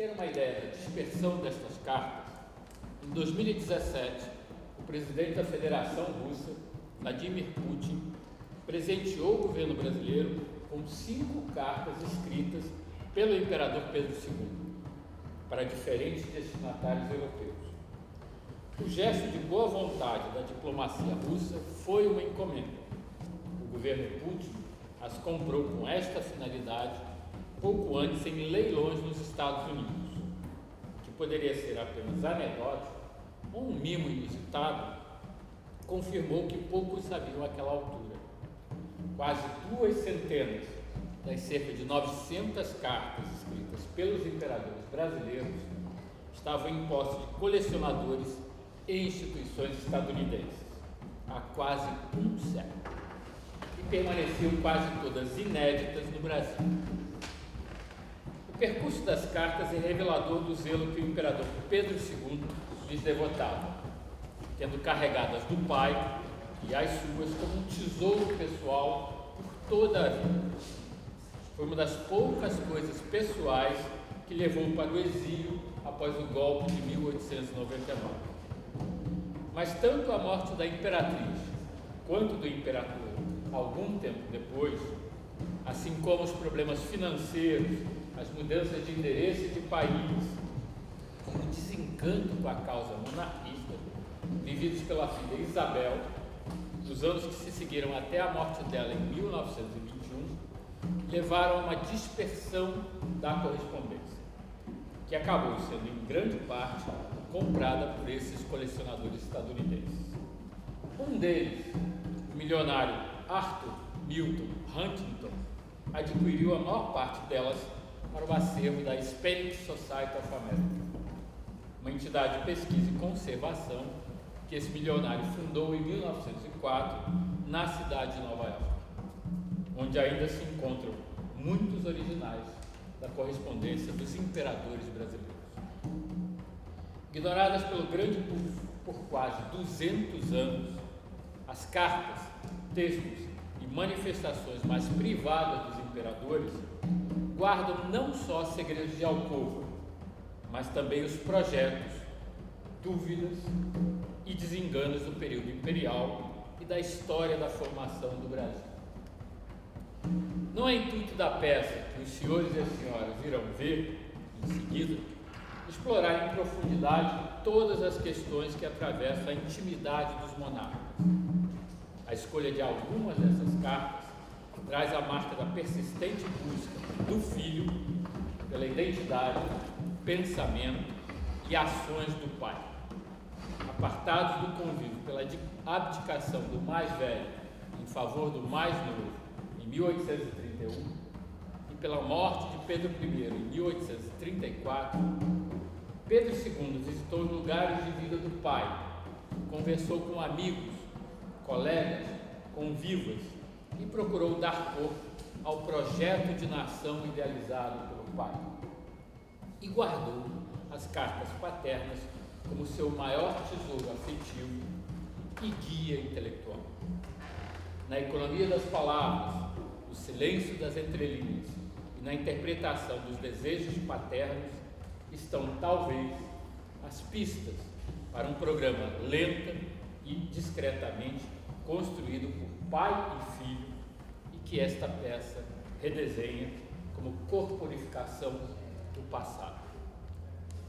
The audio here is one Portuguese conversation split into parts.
terem uma ideia da dispersão destas cartas, em 2017, o presidente da Federação Russa, Vladimir Putin, presenteou o governo brasileiro com 5 cartas escritas pelo imperador Pedro II para diferentes destinatários europeus. O gesto de boa vontade da diplomacia russa foi uma encomenda. O governo Putin as comprou com esta finalidade pouco antes em leilões nos Estados Unidos, que poderia ser apenas anedótico ou um mimo inusitado, confirmou que poucos sabiam àquela altura. Quase 2 centenas das cerca de 900 cartas escritas pelos imperadores brasileiros estavam em posse de colecionadores e instituições estadunidenses há quase um século e permaneciam quase todas inéditas no Brasil. O percurso das cartas é revelador do zelo que o imperador Pedro II lhes devotava, tendo carregadas do pai e as suas como um tesouro pessoal por toda a vida. Foi uma das poucas coisas pessoais que levou para o exílio após o golpe de 1899. Mas tanto a morte da imperatriz quanto do imperador, algum tempo depois, assim como os problemas financeiros, as mudanças de endereço de país, como o desencanto com a causa monarquista, vividos pela filha Isabel, nos anos que se seguiram até a morte dela em 1921, levaram a uma dispersão da correspondência, que acabou sendo em grande parte comprada por esses colecionadores estadunidenses. Um deles, o milionário Arthur Milton Huntington, adquiriu a maior parte delas para o acervo da Hispanic Society of America, uma entidade de pesquisa e conservação que esse milionário fundou em 1904 na cidade de Nova York, onde ainda se encontram muitos originais da correspondência dos imperadores brasileiros. Ignoradas pelo grande público por quase 200 anos, as cartas, textos e manifestações mais privadas dos imperadores guardam não só segredos de alcova, mas também os projetos, dúvidas e desenganos do período imperial e da história da formação do Brasil. Não é intuito da peça que os senhores e as senhoras irão ver em seguida explorar em profundidade todas as questões que atravessam a intimidade dos monarcas. A escolha de algumas dessas cartas traz a marca da persistente busca do filho pela identidade, pensamento e ações do pai, apartados do convívio pela abdicação do mais velho em favor do mais novo em 1831 e pela morte de Pedro I em 1834, Pedro II visitou os lugares de vida do pai, conversou com amigos, colegas, convivas e procurou dar corpo ao projeto de nação idealizado pelo pai. E guardou as cartas paternas como seu maior tesouro afetivo e guia intelectual. Na economia das palavras, no silêncio das entrelinhas e na interpretação dos desejos paternos estão, talvez, as pistas para um programa lento e discretamente construído por pai e filho e que esta peça redesenha como corporificação do passado.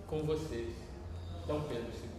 Com vocês, Dom Pedro II.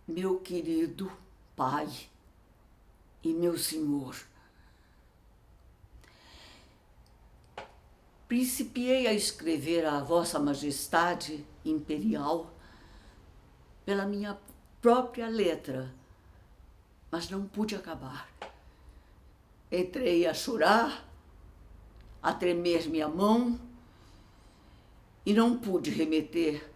Meu querido pai e meu senhor, principiei a escrever a Vossa Majestade Imperial pela minha própria letra, mas não pude acabar. Entrei a chorar, a tremer minha mão e não pude remeter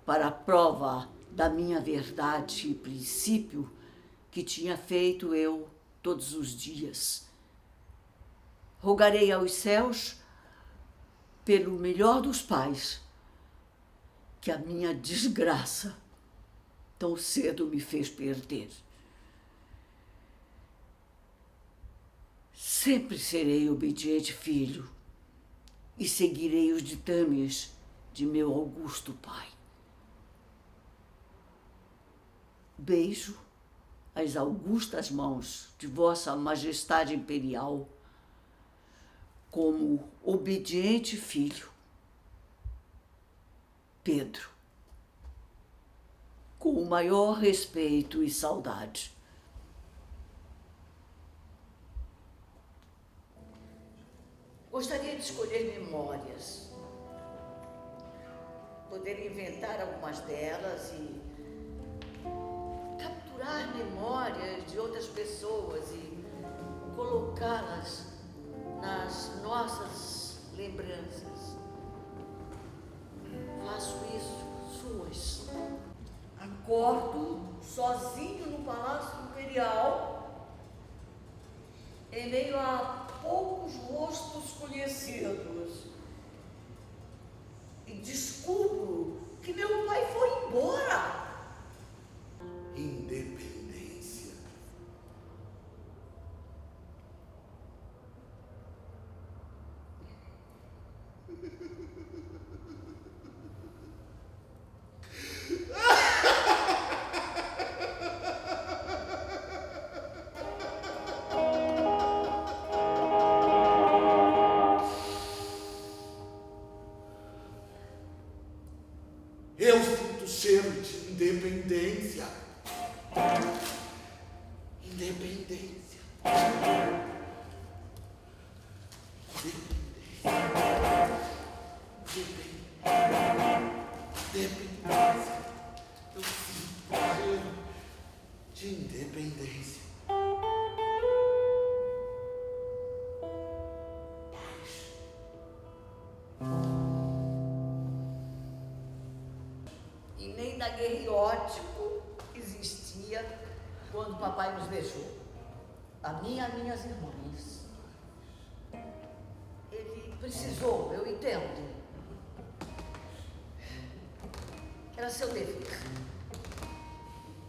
para a prova da minha verdade e princípio que tinha feito eu todos os dias. Rogarei aos céus, pelo melhor dos pais, que a minha desgraça tão cedo me fez perder. Sempre serei obediente filho e seguirei os ditames de meu augusto pai. Beijo as augustas mãos de Vossa Majestade Imperial como obediente filho, Pedro, com o maior respeito e saudade. Gostaria de escolher memórias, poder inventar algumas delas e capturar memórias de outras pessoas e colocá-las nas nossas lembranças. Faço isso, suas. Acordo sozinho no Palácio Imperial, em meio a poucos rostos conhecidos, e descubro que meu pai foi embora. Independência. Eu sinto cheiro de independência. Independência. Independência. Eu sinto cheiro de independência. E nem daguerreótipo existia quando papai nos deixou. A minha e minhas irmãs. Ele precisou, eu entendo. Era seu dever.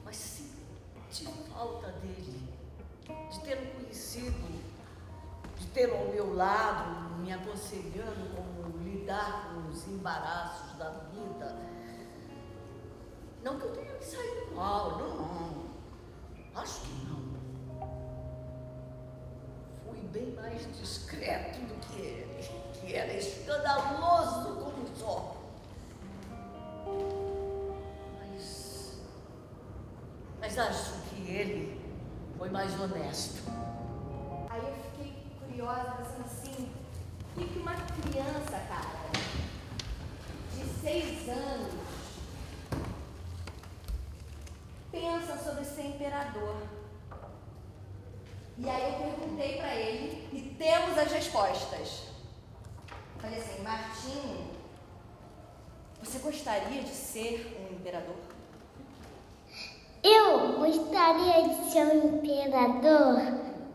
Mas senti falta dele, de tê-lo conhecido, de tê-lo ao meu lado, me aconselhando como lidar com os embaraços da vida. Não que eu tenha me saído mal, não. Acho que não. Fui bem mais discreto do que ele, que era escandaloso como só. Mas acho que ele foi mais honesto. Aí eu fiquei curiosa, pensando assim, o que uma criança, cara, de 6 anos, pensa sobre ser imperador? E aí eu perguntei pra ele e temos as respostas. Falei assim, Martim, você gostaria de ser um imperador? Eu gostaria de ser um imperador,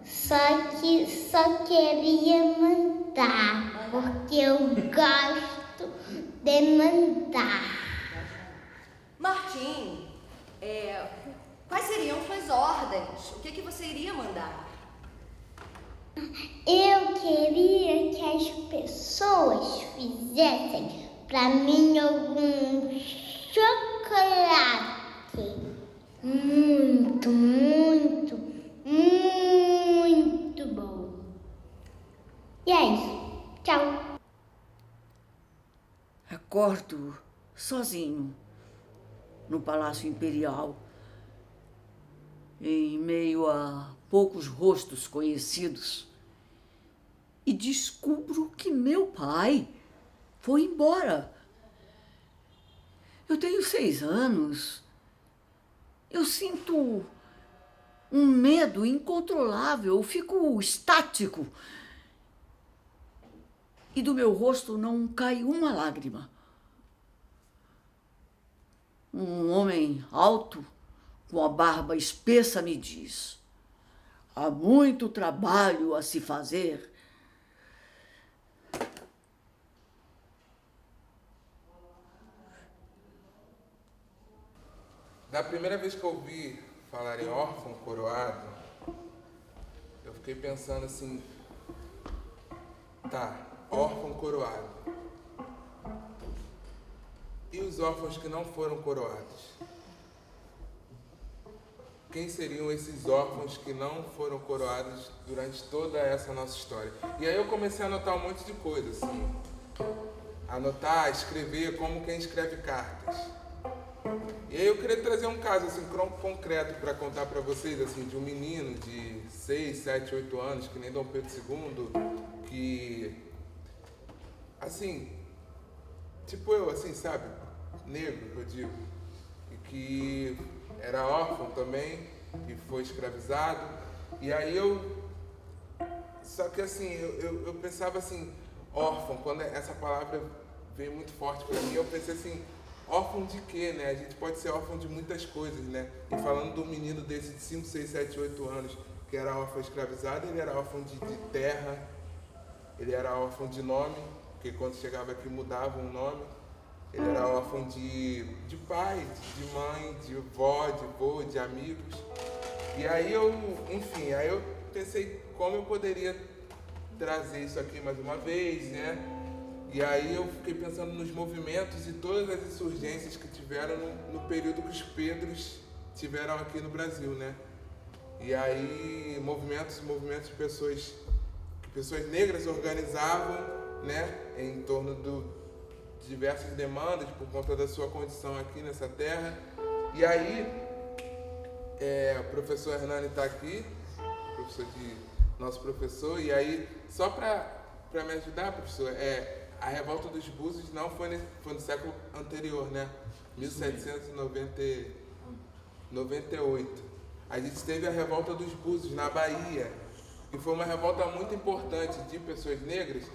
só queria mandar, porque eu gosto de mandar. Martim, quais seriam suas ordens? O que você iria mandar? Eu queria que as pessoas fizessem pra mim algum chocolate. Muito, muito, muito bom. E é isso. Tchau. Acordo sozinho no Palácio Imperial, em meio a poucos rostos conhecidos, e descubro que meu pai foi embora. Eu tenho 6 anos. Eu sinto um medo incontrolável, eu fico estático. E do meu rosto não cai uma lágrima. Um homem alto, com a barba espessa, me diz: há muito trabalho a se fazer. Da primeira vez que eu ouvi falar em órfão coroado, eu fiquei pensando assim, tá, órfão coroado. E os órfãos que não foram coroados? Quem seriam esses órfãos que não foram coroados durante toda essa nossa história? E aí eu comecei a anotar um monte de coisa, assim. Anotar, escrever como quem escreve cartas. E aí eu queria trazer um caso assim, concreto para contar para vocês, assim, de um menino de 6, 7, 8 anos, que nem Dom Pedro II, que, assim, tipo eu, assim, sabe, negro, eu digo, e que era órfão também, e foi escravizado, e aí só que assim, eu pensava assim, órfão, quando essa palavra veio muito forte para mim, eu pensei assim, órfão de quê, né? A gente pode ser órfão de muitas coisas, né? E falando de um menino desse de 5, 6, 7, 8 anos, que era órfão escravizado, ele era órfão de terra, ele era órfão de nome, porque quando chegava aqui mudavam o nome, ele era órfão de pai, de mãe, de vó, de vô, de amigos. E aí enfim, aí eu pensei como eu poderia trazer isso aqui mais uma vez, né? E aí eu fiquei pensando nos movimentos e todas as insurgências que tiveram no período que os Pedros tiveram aqui no Brasil, né? E aí movimentos de pessoas negras organizavam, né? Em torno de diversas demandas por conta da sua condição aqui nessa terra. E aí o professor Hernani está aqui, nosso professor, e aí só para me ajudar, professor, a revolta dos Búzios não foi no século anterior, né? 1798. A gente teve a revolta dos Búzios na Bahia, que foi uma revolta muito importante de pessoas negras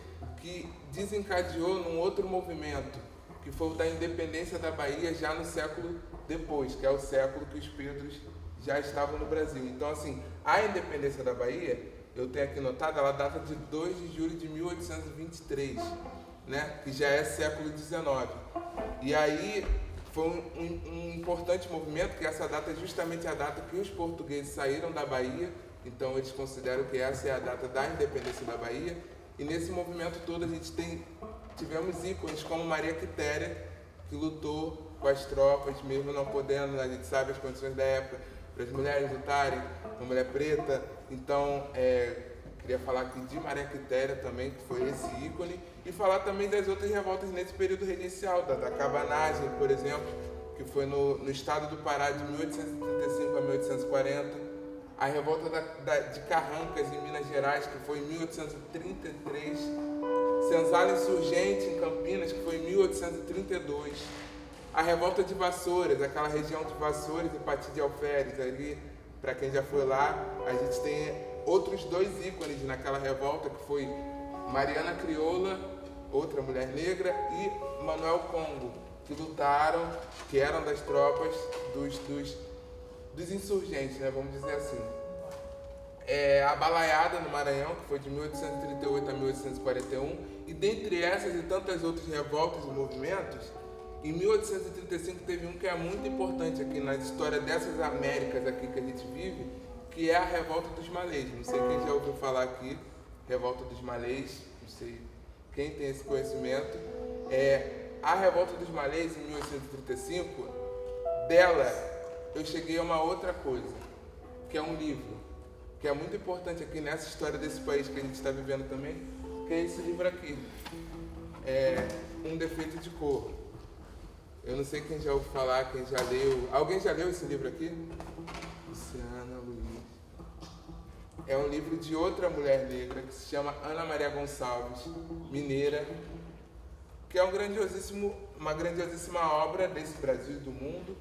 que desencadeou num outro movimento, que foi o da independência da Bahia já no século depois, que é o século que os Pedros já estavam no Brasil. Então, assim, a independência da Bahia, eu tenho aqui notado, ela data de 2 de julho de 1823. Né, que já é século XIX. E aí foi um importante movimento, que essa data é justamente a data que os portugueses saíram da Bahia, então eles consideram que essa é a data da independência da Bahia. E nesse movimento todo a gente tivemos ícones como Maria Quitéria, que lutou com as tropas, mesmo não podendo, a gente sabe as condições da época, para as mulheres lutarem, uma mulher preta. Então, queria falar aqui de Maria Quitéria também, que foi esse ícone, e falar também das outras revoltas nesse período regencial, da cabanagem, por exemplo, que foi no estado do Pará de 1835 a 1840, a revolta de Carrancas, em Minas Gerais, que foi em 1833, Senzala Insurgente, em Campinas, que foi em 1832, a revolta de Vassouras, aquela região de Vassouras e Pati de Alferes, ali, para quem já foi lá, a gente tem outros 2 ícones naquela revolta, que foi Mariana Crioula, outra mulher negra, e Manuel Congo, que lutaram, que eram das tropas dos insurgentes, né, vamos dizer assim. A Balaiada no Maranhão, que foi de 1838 a 1841, e dentre essas e tantas outras revoltas e movimentos, em 1835 teve um que é muito importante aqui na história dessas Américas aqui que a gente vive, que é a Revolta dos Malês. Não sei quem já ouviu falar aqui, Revolta dos Malês, não sei quem tem esse conhecimento. A Revolta dos Malês, em 1835, dela eu cheguei a uma outra coisa, que é um livro, que é muito importante aqui nessa história desse país que a gente está vivendo também, que é esse livro aqui, Um Defeito de Cor. Eu não sei quem já ouviu falar, quem já leu. Alguém já leu esse livro aqui? Luciana Luiz. É um livro de outra mulher negra que se chama Ana Maria Gonçalves, mineira, que é uma grandiosíssima obra desse Brasil e do mundo,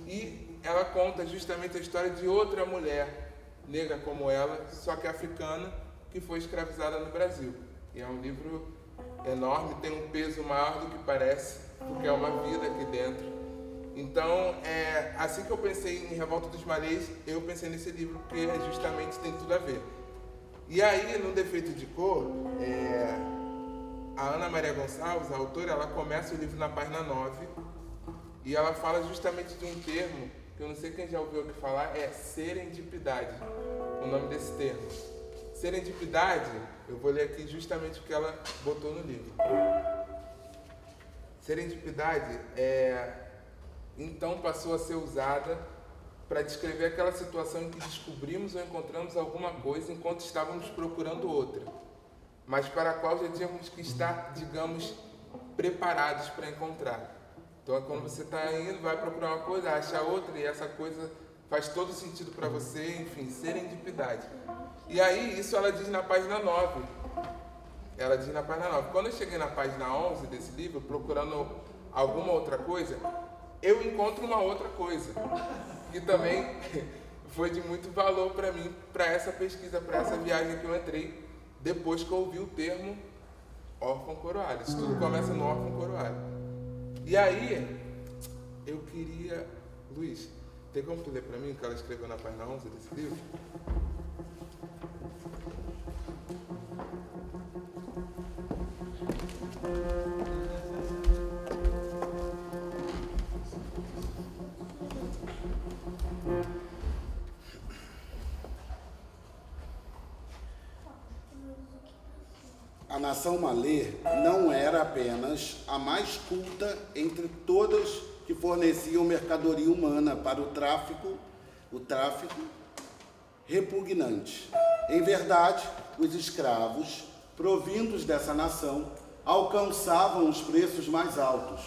e ela conta justamente a história de outra mulher negra como ela, só que africana, que foi escravizada no Brasil. E é um livro enorme, tem um peso maior do que parece, porque é uma vida aqui dentro. Então, assim que eu pensei em Revolta dos Malês, eu pensei nesse livro, porque justamente tem tudo a ver. E aí, no Defeito de Cor, a Ana Maria Gonçalves, a autora, ela começa o livro na página 9, e ela fala justamente de um termo, que eu não sei quem já ouviu aqui falar, é serendipidade, o nome desse termo. Serendipidade, eu vou ler aqui justamente o que ela botou no livro. Serendipidade então passou a ser usada para descrever aquela situação em que descobrimos ou encontramos alguma coisa enquanto estávamos procurando outra, mas para a qual já tínhamos que estar, digamos, preparados para encontrar. Então é quando você está indo, vai procurar uma coisa, acha outra e essa coisa faz todo sentido para você, enfim, serendipidade. E aí, isso ela diz na página 9. Ela diz na página 9. Quando eu cheguei na página 11 desse livro, procurando alguma outra coisa, eu encontro uma outra coisa, que também foi de muito valor para mim, para essa pesquisa, para essa viagem que eu entrei, depois que eu ouvi o termo órfão coroado. Isso tudo começa no órfão coroado. E aí, eu queria... Luiz, tem como tu ler para mim o que ela escreveu na página 11 desse livro? A nação malê não era apenas a mais culta entre todas que forneciam mercadoria humana para o tráfico repugnante. Em verdade, os escravos provindos dessa nação alcançavam os preços mais altos,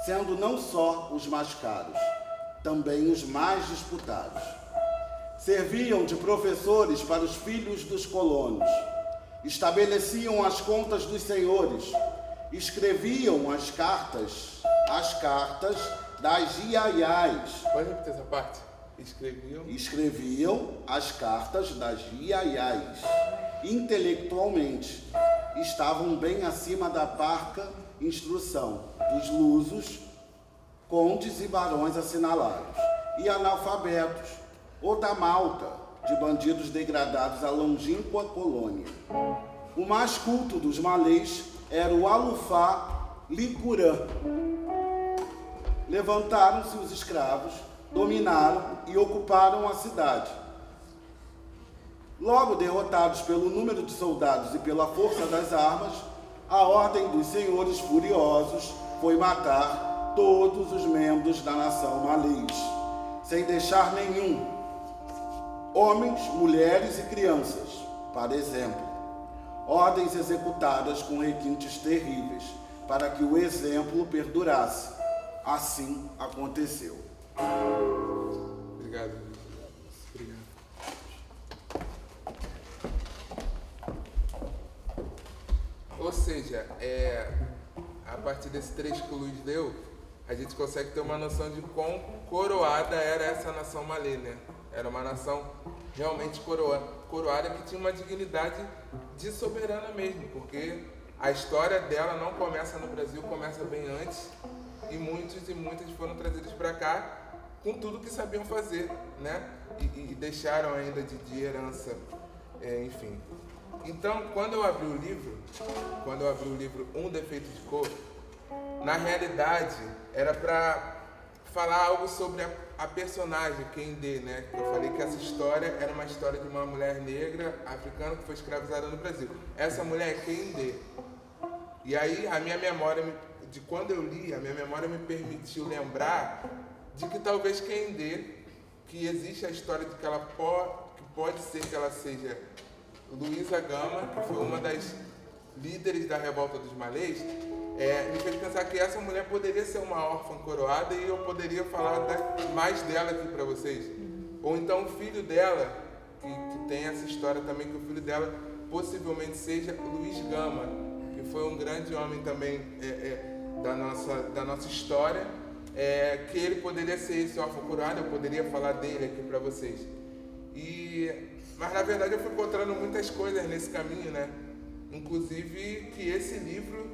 sendo não só os mais caros, também os mais disputados. Serviam de professores para os filhos dos colonos, estabeleciam as contas dos senhores, escreviam as cartas das iaiás. Pode repetir essa parte? Escreviam as cartas das iaiás. Intelectualmente, estavam bem acima da parca instrução dos lusos, condes e barões assinalados, e analfabetos, ou da malta, de bandidos degradados à longínqua colônia. O mais culto dos malês era o Alufá Licurã. Levantaram-se os escravos, dominaram e ocuparam a cidade. Logo derrotados pelo número de soldados e pela força das armas, a ordem dos senhores furiosos foi matar todos os membros da nação malês, sem deixar nenhum. Homens, mulheres e crianças, para exemplo. Ordens executadas com requintes terríveis, para que o exemplo perdurasse. Assim aconteceu. Obrigado. Obrigado. Ou seja, a partir desse trecho que o Luiz leu, a gente consegue ter uma noção de quão coroada era essa nação malê, né? Era uma nação realmente coroada que tinha uma dignidade de soberana mesmo, porque a história dela não começa no Brasil, começa bem antes, e muitos e muitas foram trazidos para cá com tudo que sabiam fazer, né? E deixaram ainda de herança, enfim. Então, quando eu abri o livro Um Defeito de Cor, na realidade era para falar algo sobre a personagem Kendé, né? Eu falei que essa história era uma história de uma mulher negra africana que foi escravizada no Brasil. Essa mulher é Kendé. E aí a minha memória, de quando eu li, a minha memória me permitiu lembrar de que talvez Kendé, que existe a história de que ela pode ser que ela seja Luísa Gama, que foi uma das líderes da Revolta dos Malês, me fez pensar que essa mulher poderia ser uma órfã coroada, e eu poderia falar mais dela aqui para vocês. Ou então o filho dela, que tem essa história também, que o filho dela possivelmente seja Luiz Gama, que foi um grande homem também da nossa história, que ele poderia ser esse órfão curado, eu poderia falar dele aqui para vocês. Mas na verdade eu fui encontrando muitas coisas nesse caminho, né? Inclusive que esse livro,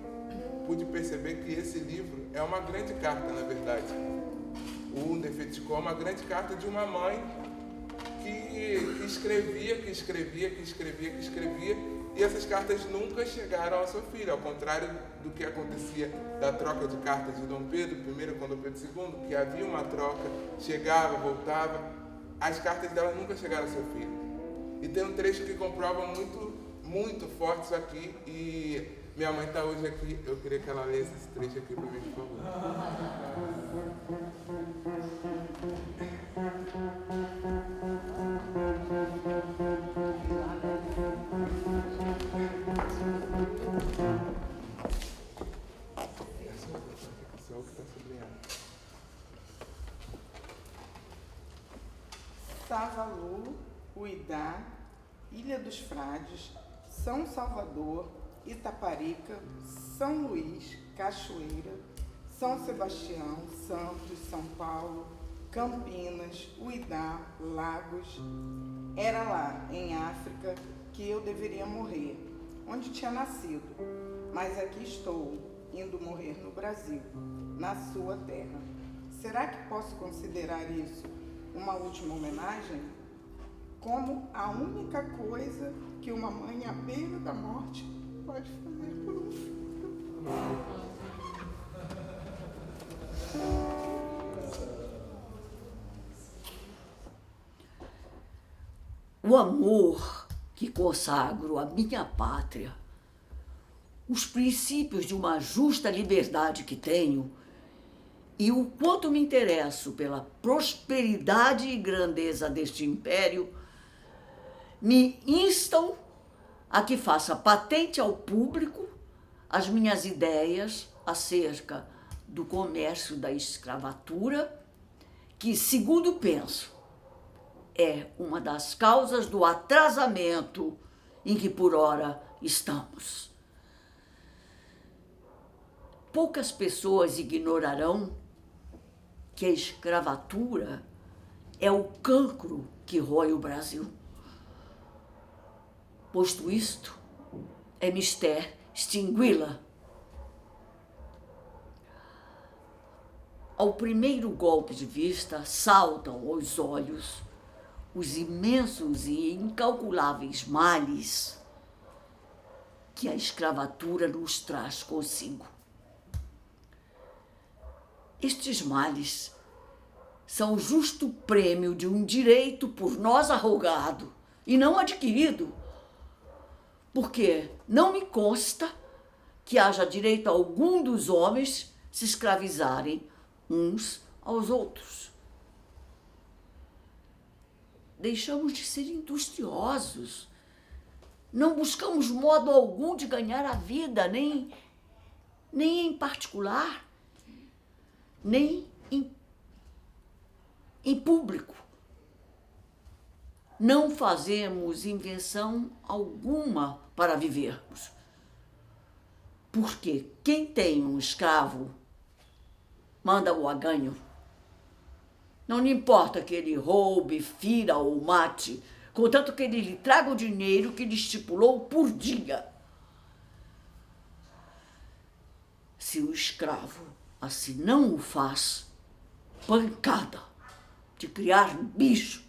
pude perceber que esse livro é uma grande carta, na verdade. O Nefertiti-Co é uma grande carta de uma mãe que escrevia, e essas cartas nunca chegaram ao seu filho, ao contrário do que acontecia da troca de cartas de Dom Pedro I com Dom Pedro II, que havia uma troca, chegava, voltava, as cartas dela nunca chegaram ao seu filho. E tem um trecho que comprova muito, muito forte isso aqui, e minha mãe está hoje aqui, eu queria que ela lesse esse trecho aqui para mim, por favor. Savalu, Uidá, Ilha dos Frades, São Salvador, Itaparica, São Luís, Cachoeira, São Sebastião, Santos, São Paulo, Campinas, Uidá, Lagos. Era lá, em África, que eu deveria morrer, onde tinha nascido. Mas aqui estou, indo morrer no Brasil, na sua terra. Será que posso considerar isso uma última homenagem? Como a única coisa que uma mãe à beira da morte pode fazer por um filho. O amor que consagro à minha pátria, os princípios de uma justa liberdade que tenho e o quanto me interesso pela prosperidade e grandeza deste império, me instam a que faça patente ao público as minhas ideias acerca do comércio da escravatura, que, segundo penso, é uma das causas do atrasamento em que por ora estamos. Poucas pessoas ignorarão que a escravatura é o cancro que rói o Brasil. Posto isto, é mister extingui-la. Ao primeiro golpe de vista, saltam aos olhos os imensos e incalculáveis males que a escravatura nos traz consigo. Estes males são o justo prêmio de um direito por nós arrogado e não adquirido, porque não me consta que haja direito algum dos homens se escravizarem uns aos outros. Deixamos de ser industriosos, não buscamos modo algum de ganhar a vida, nem em particular, nem em público. Não fazemos invenção alguma para vivermos. Porque quem tem um escravo manda-o a ganho. Não lhe importa que ele roube, fira ou mate, contanto que ele lhe traga o dinheiro que lhe estipulou por dia. Se o escravo assim não o faz, pancada de criar bicho.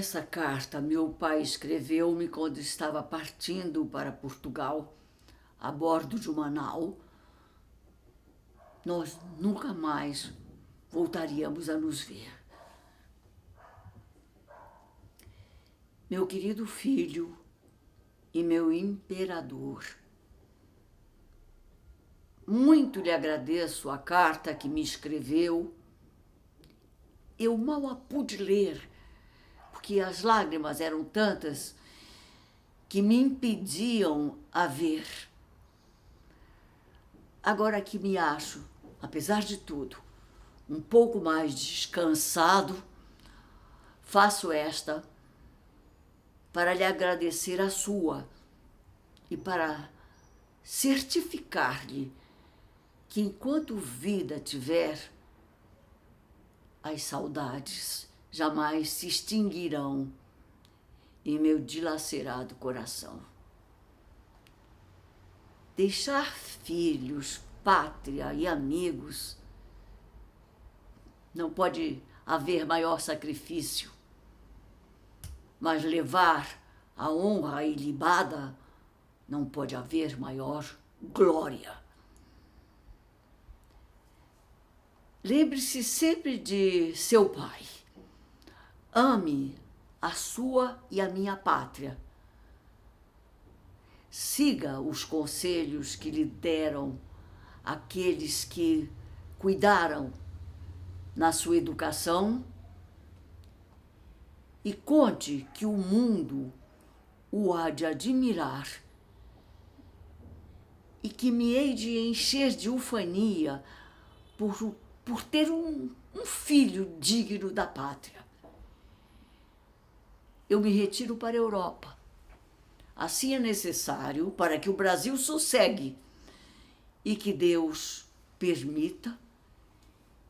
Essa carta meu pai escreveu-me quando estava partindo para Portugal, a bordo de uma nau. Nós nunca mais voltaríamos a nos ver. Meu querido filho e meu imperador, muito lhe agradeço a carta que me escreveu. Eu mal a pude ler, porque as lágrimas eram tantas que me impediam a ver. Agora que me acho, apesar de tudo, um pouco mais descansado, faço esta para lhe agradecer a sua e para certificar-lhe que enquanto vida tiver, as saudades jamais se extinguirão em meu dilacerado coração. Deixar filhos, pátria e amigos, não pode haver maior sacrifício, mas levar a honra ilibada, não pode haver maior glória. Lembre-se sempre de seu pai. Ame a sua e a minha pátria. Siga os conselhos que lhe deram aqueles que cuidaram na sua educação e conte que o mundo o há de admirar e que me hei de encher de ufania por ter um filho digno da pátria. Eu me retiro para a Europa. Assim é necessário para que o Brasil sossegue e que Deus permita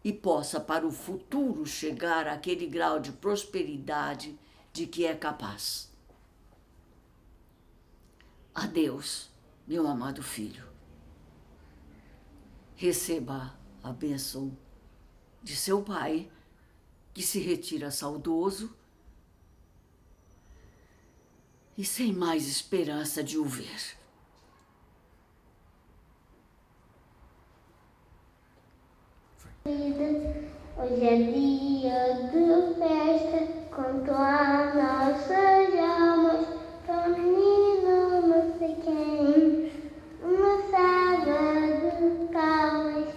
e possa para o futuro chegar àquele grau de prosperidade de que é capaz. Adeus, meu amado filho. Receba a bênção de seu pai, que se retira saudoso e sem mais esperança de o ver. Hoje é dia de festa, com as nossas almas, pra menino não sei quem, uma salva de palmas.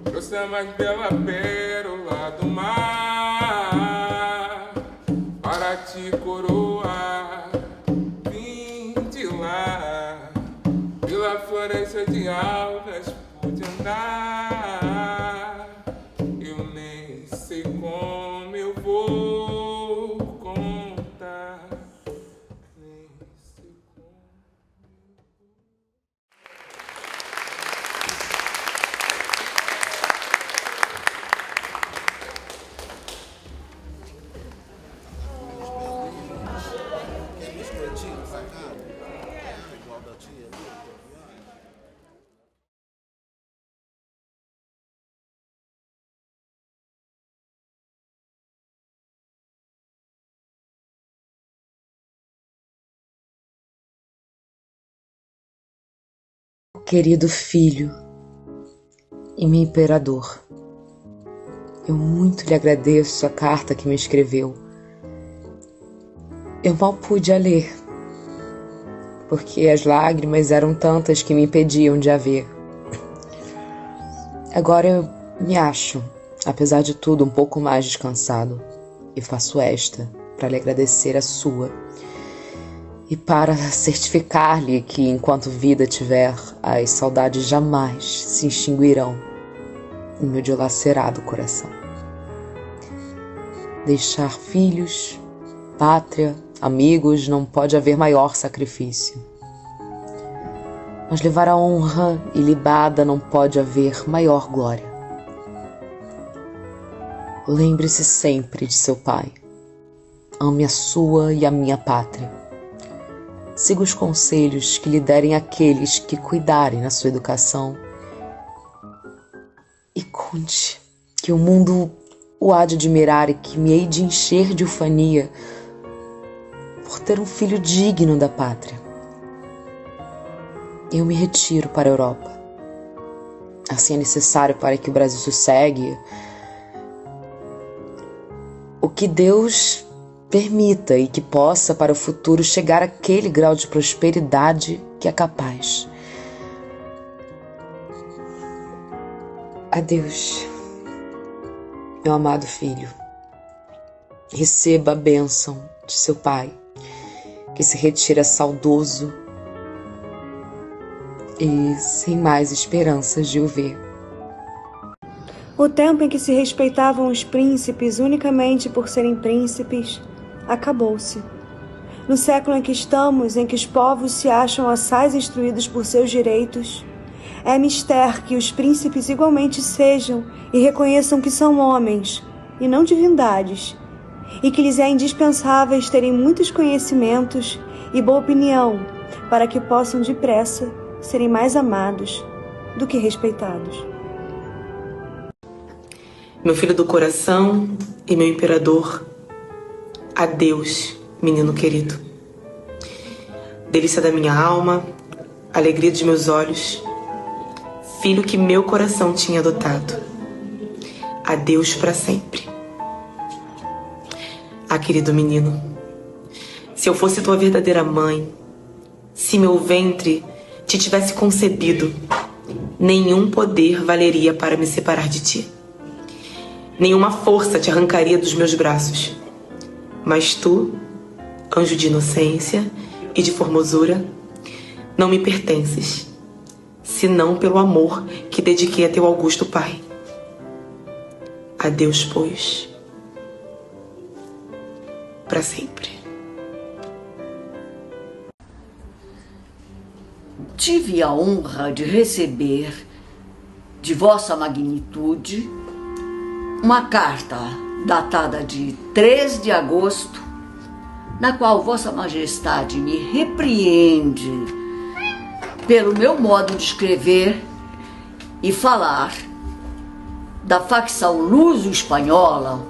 Trouxe a mais bela pérola do mar para te coroar. Vim de lá, pela floresta de algas pude andar. Eu nem sei como eu vou contar, nem sei como. Querido filho e meu imperador, eu muito lhe agradeço a carta que me escreveu. Eu mal pude a ler, porque as lágrimas eram tantas que me impediam de a ver. Agora eu me acho, apesar de tudo, um pouco mais descansado, e faço esta para lhe agradecer a sua e para certificar-lhe que, enquanto vida tiver, as saudades jamais se extinguirão em meu dilacerado coração. Deixar filhos, pátria, amigos, não pode haver maior sacrifício. mas levar a honra ilibada não pode haver maior glória. Lembre-se sempre de seu pai. Ame a sua e a minha pátria. Siga os conselhos que lhe derem aqueles que cuidarem na sua educação. E conte que o mundo o há de admirar e que me hei de encher de ufania por ter um filho digno da pátria. Eu me retiro para a Europa. Assim é necessário para que o Brasil sossegue. O que Deus permita e que possa para o futuro chegar àquele grau de prosperidade que é capaz. Adeus, meu amado filho. Receba a bênção de seu pai, que se retira saudoso e sem mais esperanças de o ver. O tempo em que se respeitavam os príncipes unicamente por serem príncipes acabou-se. No século em que estamos, em que os povos se acham assaz instruídos por seus direitos, é mister que os príncipes igualmente sejam e reconheçam que são homens e não divindades, e que lhes é indispensáveis terem muitos conhecimentos e boa opinião para que possam depressa serem mais amados do que respeitados. Meu filho do coração e meu imperador, adeus, menino querido. Delícia da minha alma, alegria dos meus olhos, filho que meu coração tinha adotado. Adeus para sempre. Ah, querido menino, se eu fosse tua verdadeira mãe, se meu ventre te tivesse concebido, nenhum poder valeria para me separar de ti. Nenhuma força te arrancaria dos meus braços. Mas tu, anjo de inocência e de formosura, não me pertences, senão pelo amor que dediquei a teu augusto pai. Adeus, pois, para sempre. Tive a honra de receber de vossa magnitude uma carta datada de 3 de agosto, na qual vossa majestade me repreende pelo meu modo de escrever e falar da facção luso-espanhola.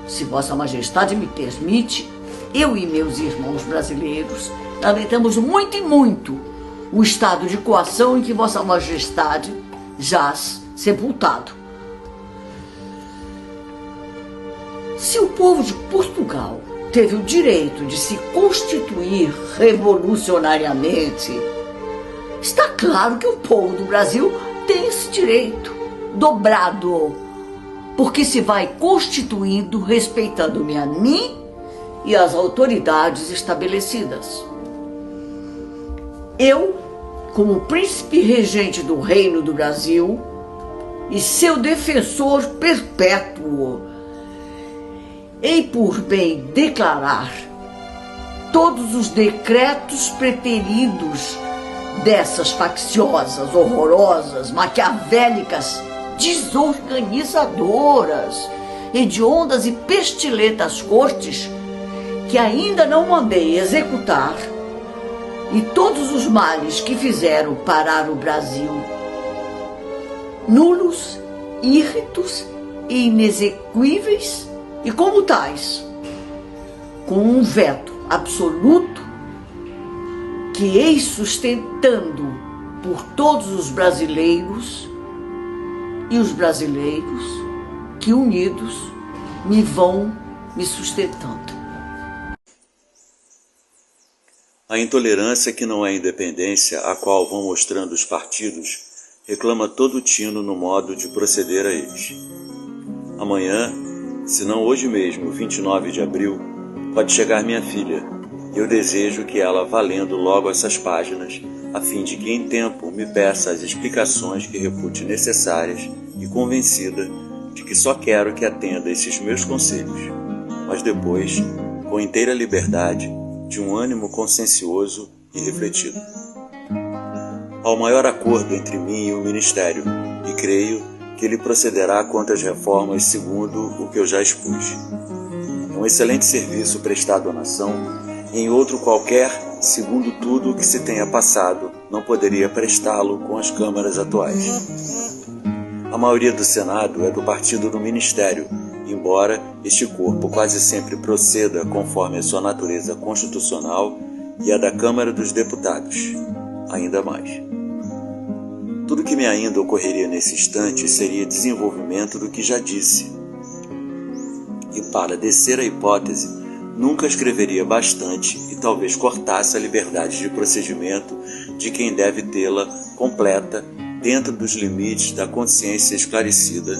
Se vossa majestade me permite, eu e meus irmãos brasileiros lamentamos muito e muito o estado de coação em que vossa majestade jaz sepultado. Se o povo de Portugal teve o direito de se constituir revolucionariamente, está claro que o povo do Brasil tem esse direito dobrado, porque se vai constituindo respeitando-me a mim e as autoridades estabelecidas. Eu, como príncipe regente do Reino do Brasil e seu defensor perpétuo, hei por bem declarar todos os decretos preteridos dessas facciosas, horrorosas, maquiavélicas, desorganizadoras, hediondas e pestilentas cortes que ainda não mandei executar, e todos os males que fizeram parar o Brasil, nulos, írritos e inexequíveis, e como tais, com um veto absoluto que eis sustentando por todos os brasileiros e os brasileiros que unidos me vão me sustentando. A intolerância que não é independência, a qual vão mostrando os partidos, reclama todo tino no modo de proceder a eles. Amanhã, se não hoje mesmo, 29 de abril, pode chegar minha filha. Eu desejo que ela vá lendo logo essas páginas, a fim de que em tempo me peça as explicações que repute necessárias e convencida de que só quero que atenda esses meus conselhos, mas depois, com inteira liberdade, de um ânimo consciencioso e refletido. ao maior acordo entre mim e o Ministério, e creio que ele procederá quanto às reformas segundo o que eu já expus. É um excelente serviço prestado à nação, e em outro qualquer, segundo tudo o que se tenha passado, não poderia prestá-lo com as câmaras atuais. A maioria do Senado é do partido do Ministério, embora este corpo quase sempre proceda conforme a sua natureza constitucional e a da Câmara dos Deputados, ainda mais. Tudo que me ainda ocorreria nesse instante seria desenvolvimento do que já disse. E para descer a hipótese, nunca escreveria bastante e talvez cortasse a liberdade de procedimento de quem deve tê-la completa dentro dos limites da consciência esclarecida.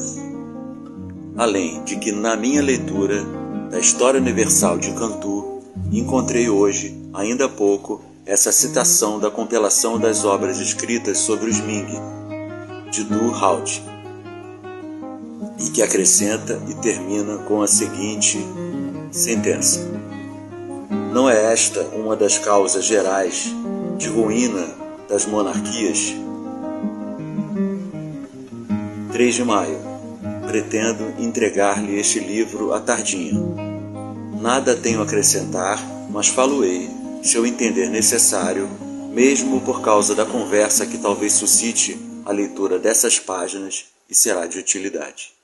Além de que, na minha leitura da História Universal de Cantu, encontrei hoje, ainda há pouco, essa citação da compilação das obras escritas sobre os Ming, de Du Hao, e que acrescenta e termina com a seguinte sentença: não é esta uma das causas gerais de ruína das monarquias? 3 de maio. Pretendo entregar-lhe este livro à tardinha. Nada tenho a acrescentar, mas falo-ei, se eu entender necessário, mesmo por causa da conversa que talvez suscite a leitura dessas páginas e será de utilidade.